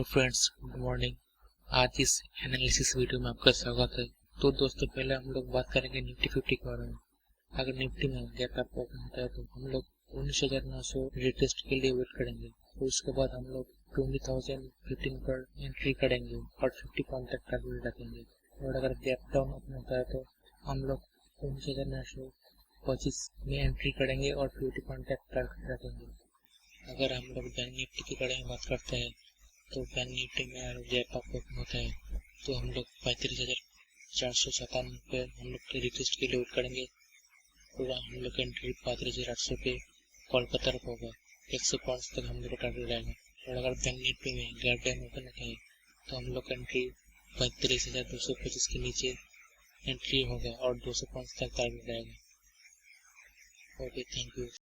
Friends, good morning. आज इस analysis video में आपका स्वागत है। तो दोस्तों, पहले हम लोग बात करेंगे निफ्टी 50 के बारे में। अगर निफ्टी में गैप अप ओपन होता है तो हम लोग 19,900 रिटेस्ट के लिए वेट करेंगे। तो उसके बाद हम लोग 20,015 पर एंट्री करेंगे और 50 पॉइंट तक टारगेट रखेंगे। और अगर गैप डाउन ओपन होता है तो हम लोग 19,925 में एंट्री करेंगे और 50 पॉइंट तक टारगेट रखेंगे। अगर हम लोग बैंक निफ्टी के बारे में बात करते हैं तो बैंक निफ्टी में अगर गैप अप ओपन होता है तो हम लोग 35,497 पे हम लोग रिटेस्ट के लिए वेट करेंगे। पूरा हम लोग एंट्री 35,800 पे कॉल का तरफ होगा। 100 पॉइंट्स तक हम लोग का टारगेट रहेगा। और अगर बैंक निफ्टी में गैप डाउन ओपन होता है तो हम लोग एंट्री 35,225 के नीचे एंट्री होगा और 200 पॉइंट्स तक टारगेट रहेगा। Okay, thank you.